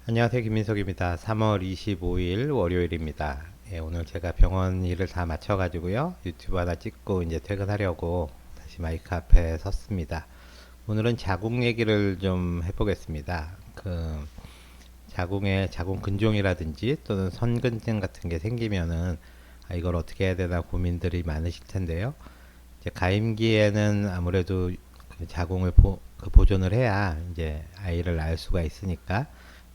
안녕하세요. 김민석입니다. 3월 25일 월요일입니다. 예, 오늘 제가 병원 일을 다 마쳐가지고요. 유튜브 하나 찍고 이제 퇴근하려고 다시 마이크 앞에 섰습니다. 오늘은 자궁 얘기를 좀 해보겠습니다. 자궁 근종이라든지 또는 선근증 같은 게 생기면은 이걸 어떻게 해야 되나 고민들이 많으실 텐데요. 이제 가임기에는 아무래도 그 자궁을 보존을 해야 이제 아이를 낳을 수가 있으니까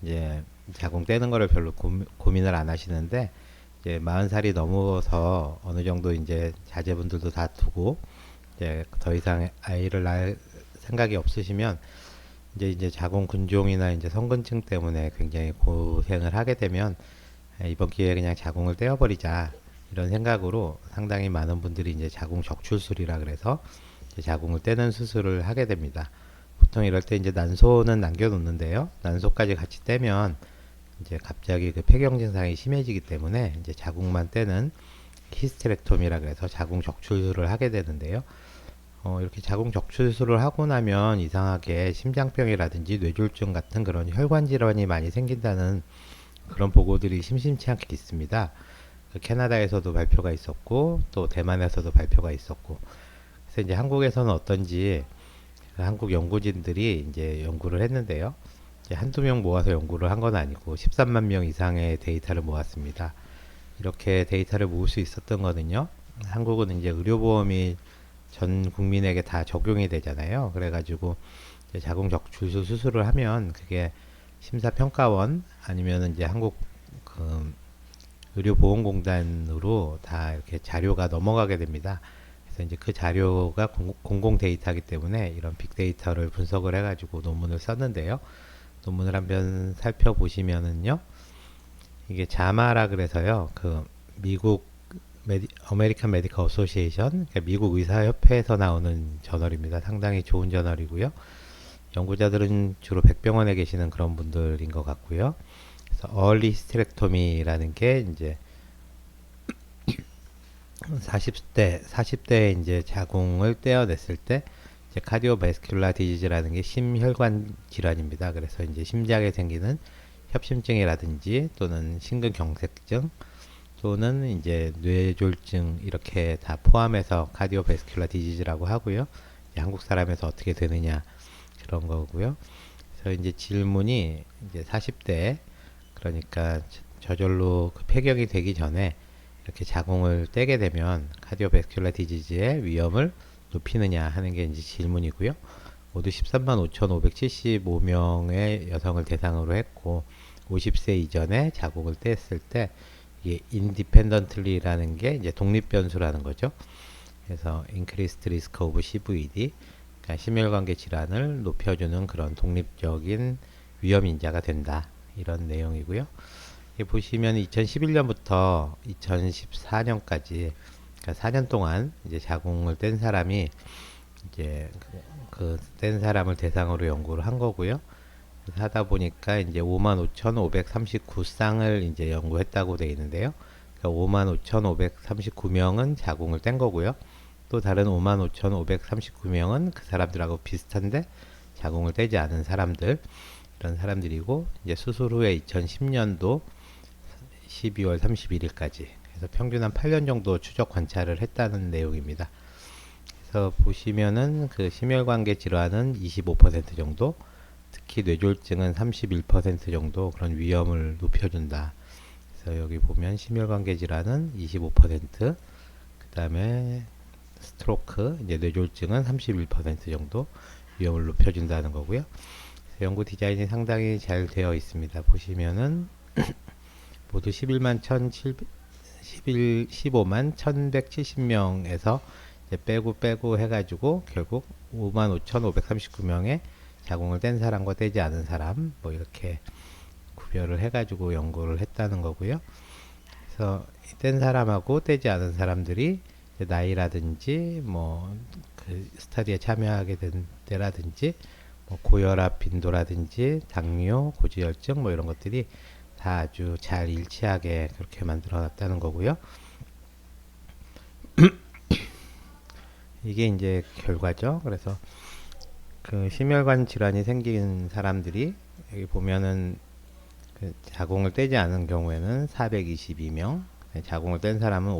이제 자궁 떼는 거를 별로 고민을 안 하시는데 이제 40살이 넘어서 어느 정도 이제 자제분들도 다 두고 이제 더 이상 아이를 낳을 생각이 없으시면 이제 자궁 근종이나 이제 성근증 때문에 굉장히 고생을 하게 되면 이번 기회에 그냥 자궁을 떼어버리자 이런 생각으로 상당히 많은 분들이 이제 자궁 적출술이라 그래서 이제 자궁을 떼는 수술을 하게 됩니다. 보통 이럴 때 이제 난소는 남겨놓는데요. 난소까지 같이 떼면 이제 갑자기 그 폐경 증상이 심해지기 때문에 이제 자궁만 떼는 히스테렉토미라 그래서 자궁 적출술을 하게 되는데요. 이렇게 자궁 적출술을 하고 나면 이상하게 심장병이라든지 뇌졸중 같은 그런 혈관 질환이 많이 생긴다는 그런 보고들이 심심치 않게 있습니다. 캐나다에서도 발표가 있었고 또 대만에서도 발표가 있었고 그래서 이제 한국에서는 어떤지 한국 연구진들이 이제 연구를 했는데요. 이제 한두 명 모아서 연구를 한 건 아니고 13만 명 이상의 데이터를 모았습니다. 이렇게 데이터를 모을 수 있었던 거는요. 한국은 이제 의료보험이 전 국민에게 다 적용이 되잖아요. 그래가지고 자궁 적출수 수술을 하면 그게 심사평가원 아니면 이제 한국 그 의료보험공단으로 다 이렇게 자료가 넘어가게 됩니다. 그래서 이제 그 자료가 공공 데이터이기 때문에 이런 빅데이터를 분석을 해가지고 논문을 썼는데요. 논문을 한번 살펴보시면은요, 이게 자마라 그래서요, 그 미국 아메리칸 메디컬 어소시에이션, 그러니까 미국 의사협회에서 나오는 저널입니다. 상당히 좋은 저널이고요. 연구자들은 주로 백병원에 계시는 그런 분들인 것 같고요. 그래서 early hysterectomy라는 게 이제 40대에 이제 자궁을 떼어냈을 때 이제 카디오베스큘라 디지즈라는 게 심혈관 질환입니다. 그래서 이제 심장에 생기는 협심증이라든지 또는 심근경색증 또는 이제 뇌졸중 이렇게 다 포함해서 카디오베스큘라 디지즈라고 하고요. 한국 사람에서 어떻게 되느냐 그런 거고요. 그래서 이제 질문이 이제 40대 그러니까 저절로 그 폐경이 되기 전에 이렇게 자궁을 떼게 되면 카디오베스큘라 디지즈의 위험을 높이느냐 하는 게 이제 질문이고요. 모두 13만 5,575명의 여성을 대상으로 했고 50세 이전에 자궁을 뗐을 때 이게 independently라는 게 이제 독립 변수라는 거죠. 그래서 increased risk of CVD, 그러니까 심혈관계 질환을 높여주는 그런 독립적인 위험 인자가 된다. 이런 내용이고요. 보시면 2011년부터 2014년까지 그러니까 4년 동안 이제 자궁을 뗀 사람이 이제 뗀 사람을 대상으로 연구를 한 거고요. 그래서 하다 보니까 이제 55,539쌍을 이제 연구했다고 되어 있는데요. 그러니까 55,539명은 자궁을 뗀 거고요. 또 다른 55,539명은 그 사람들하고 비슷한데 자궁을 떼지 않은 사람들 이런 사람들이고 이제 수술 후에 2010년도 12월 31일까지 그래서 평균 한 8년 정도 추적 관찰을 했다는 내용입니다. 그래서 보시면은 그 심혈관계 질환은 25% 정도, 특히 뇌졸중은 31% 정도 그런 위험을 높여준다. 그래서 여기 보면 심혈관계 질환은 25%, 그 다음에 스트로크, 이제 뇌졸중은 31% 정도 위험을 높여준다는 거고요. 연구 디자인이 상당히 잘 되어 있습니다. 보시면은 모두 15만 1170명에서 빼고 해가지고 결국 55,539명의 자궁을 뗀 사람과 떼지 않은 사람 뭐 이렇게 구별을 해가지고 연구를 했다는 거고요. 그래서 뗀 사람하고 떼지 않은 사람들이 나이라든지 그 스터디에 참여하게 된 때라든지 뭐 고혈압 빈도라든지 당뇨, 고지혈증 뭐 이런 것들이 다 아주 잘 일치하게 그렇게 만들어 놨다는 거고요. 이게 이제 결과죠. 그래서 그 심혈관 질환이 생긴 사람들이 여기 보면은 자궁을 떼지 않은 경우에는 422명, 자궁을 뗀 사람은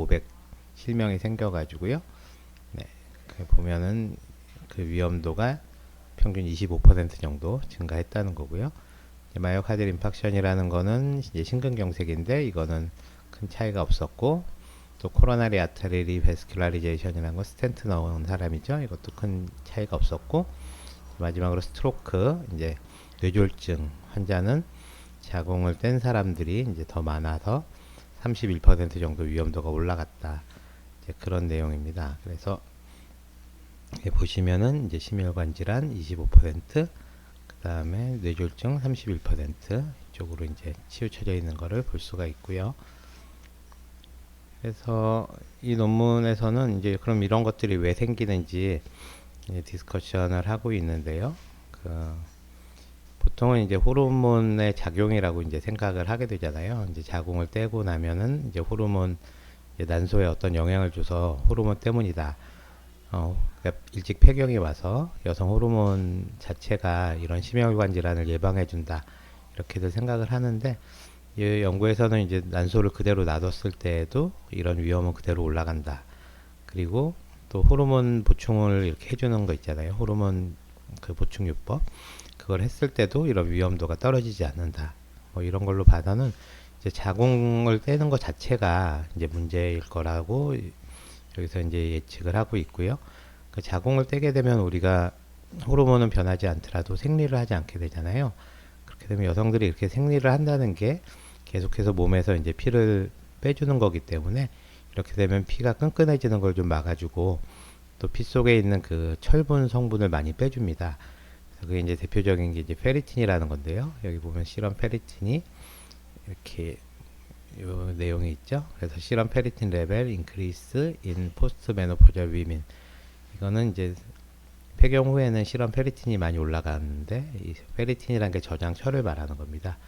507명이 생겨가지고요. 네, 보면은 그 위험도가 평균 25% 정도 증가했다는 거고요. 마이오카디얼 인팍션이라는 거는 이제 심근경색인데 이거는 큰 차이가 없었고, 또 코로나리 아테리 리베스큘라리제이션이라는 거 스텐트 넣은 사람이죠. 이것도 큰 차이가 없었고, 마지막으로 스트로크, 이제 뇌졸중 환자는 자궁을 뗀 사람들이 이제 더 많아서 31% 정도 위험도가 올라갔다. 이제 그런 내용입니다. 그래서 보시면은 이제 심혈관 질환 25%, 그 다음에 뇌졸중 31% 이쪽으로 이제 치우쳐져 있는 거를 볼 수가 있고요. 그래서 이 논문에서는 이제 그럼 이런 것들이 왜 생기는지 디스커션을 하고 있는데요. 보통은 이제 호르몬의 작용이라고 이제 생각을 하게 되잖아요. 이제 자궁을 떼고 나면은 이제 호르몬, 이제 난소에 어떤 영향을 줘서 호르몬 때문이다. 그러니까 일찍 폐경이 와서 여성 호르몬 자체가 이런 심혈관 질환을 예방해 준다. 이렇게들 생각을 하는데, 이 연구에서는 이제 난소를 그대로 놔뒀을 때에도 이런 위험은 그대로 올라간다. 그리고 또 호르몬 보충을 이렇게 해주는 거 있잖아요. 호르몬 그 보충요법. 그걸 했을 때도 이런 위험도가 떨어지지 않는다. 뭐 이런 걸로 봐서는 이제 자궁을 떼는 것 자체가 이제 문제일 거라고 여기서 이제 예측을 하고 있고요. 그 자궁을 떼게 되면 우리가 호르몬은 변하지 않더라도 생리를 하지 않게 되잖아요. 그렇게 되면 여성들이 이렇게 생리를 한다는 게 계속해서 몸에서 이제 피를 빼주는 거기 때문에, 이렇게 되면 피가 끈끈해지는 걸 좀 막아주고, 또 피 속에 있는 그 철분 성분을 많이 빼줍니다. 그게 이제 대표적인 게 이제 페리틴이라는 건데요. 여기 보면 실험 페리틴이 이렇게 요 내용이 있죠. 그래서 실험 페리틴 레벨 인크리스 인 포스트 메노포절 위민. 이거는 이제 폐경 후에는 실험 페리틴이 많이 올라가는데, 이 페리틴이라는 게 저장철을 말하는 겁니다.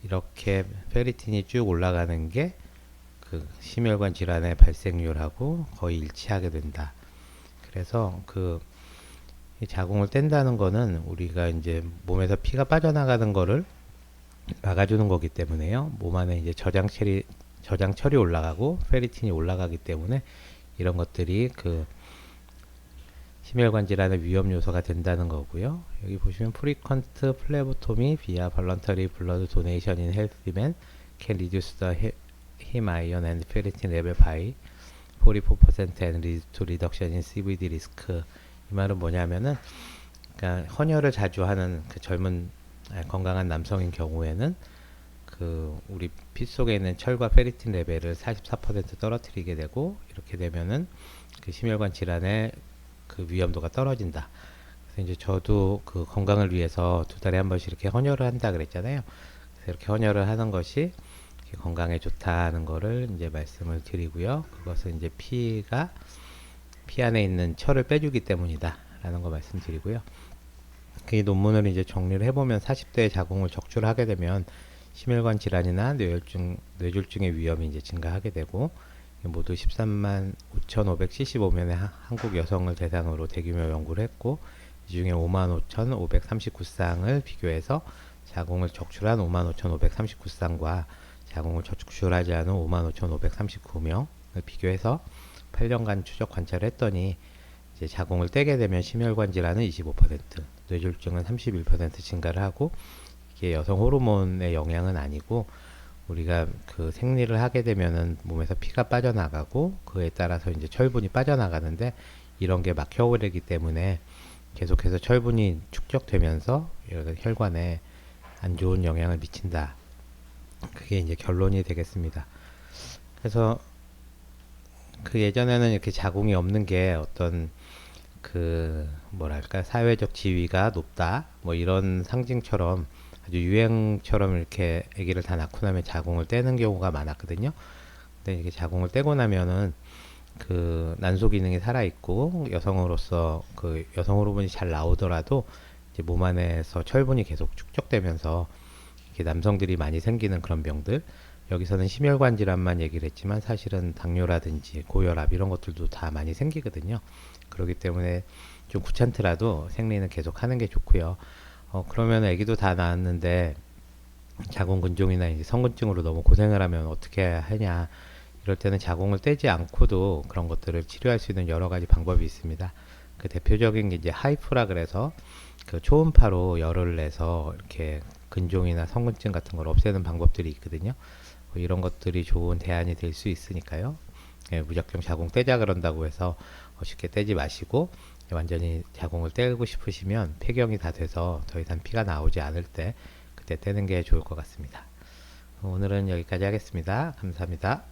이렇게 페리틴이 쭉 올라가는 게 그 심혈관 질환의 발생률하고 거의 일치하게 된다. 그래서 그 자궁을 뗀다는 거는 우리가 이제 몸에서 피가 빠져나가는 거를 막아주는 거기 때문에요. 몸 안에 이제 저장철이 올라가고 페리틴이 올라가기 때문에 이런 것들이 그 심혈관 질환의 위험 요소가 된다는 거고요. 여기 보시면 프리퀀트 플레보토미 via voluntary blood donation in healthy men can reduce the heme iron and ferritin level by 44% and lead to reduction in CVD risk. 이 말은 뭐냐면은, 그러니까 헌혈을 자주 하는 그 젊은 건강한 남성인 경우에는 그 우리 피 속에 있는 철과 페리틴 레벨을 44% 떨어뜨리게 되고, 이렇게 되면은 그 심혈관 질환의 그 위험도가 떨어진다. 그래서 이제 저도 그 건강을 위해서 2달에 한 번씩 이렇게 헌혈을 한다 그랬잖아요. 그래서 이렇게 헌혈을 하는 것이 건강에 좋다는 거를 이제 말씀을 드리고요. 그것은 이제 피 안에 있는 철을 빼주기 때문이다 라는 거 말씀드리고요. 그 논문을 이제 정리를 해보면 40대에 자궁을 적출하게 되면 심혈관 질환이나 뇌졸중의 위험이 이제 증가하게 되고, 모두 13만 5,575명의 한국 여성을 대상으로 대규모 연구를 했고, 이 중에 5만 5,539쌍을 비교해서 자궁을 적출한 5만 5,539쌍과 자궁을 적출하지 않은 5만 5,539명을 비교해서 8년간 추적 관찰을 했더니, 이제 자궁을 떼게 되면 심혈관 질환은 25%, 뇌졸중은 31% 증가를 하고, 이게 여성 호르몬의 영향은 아니고 우리가 그 생리를 하게 되면은 몸에서 피가 빠져나가고 그에 따라서 이제 철분이 빠져나가는데, 이런 게 막혀오르기 때문에 계속해서 철분이 축적되면서 혈관에 안 좋은 영향을 미친다. 그게 이제 결론이 되겠습니다. 그래서 그 예전에는 이렇게 자궁이 없는 게 어떤 그 뭐랄까 사회적 지위가 높다 뭐 이런 상징처럼 아주 유행처럼 이렇게 아기를 다 낳고 나면 자궁을 떼는 경우가 많았거든요. 근데 이게 자궁을 떼고 나면은 그 난소 기능이 살아 있고 여성으로서 그 여성 호르몬이 잘 나오더라도 이제 몸 안에서 철분이 계속 축적되면서 이렇게 남성들이 많이 생기는 그런 병들, 여기서는 심혈관 질환만 얘기를 했지만 사실은 당뇨라든지 고혈압 이런 것들도 다 많이 생기거든요. 그렇기 때문에 좀 귀찮더라도 생리는 계속 하는 게 좋고요. 그러면 아기도 다 낳았는데 자궁근종이나 이제 성근증으로 너무 고생을 하면 어떻게 하냐. 이럴 때는 자궁을 떼지 않고도 그런 것들을 치료할 수 있는 여러 가지 방법이 있습니다. 그 대표적인 게 이제 하이프라 그래서 그 초음파로 열을 내서 이렇게 근종이나 성근증 같은 걸 없애는 방법들이 있거든요. 뭐 이런 것들이 좋은 대안이 될 수 있으니까요. 예, 무작정 자궁 떼자 그런다고 해서 쉽게 떼지 마시고 완전히 자궁을 떼고 싶으시면 폐경이 다 돼서 더 이상 피가 나오지 않을 때 그때 떼는 게 좋을 것 같습니다. 오늘은 여기까지 하겠습니다. 감사합니다.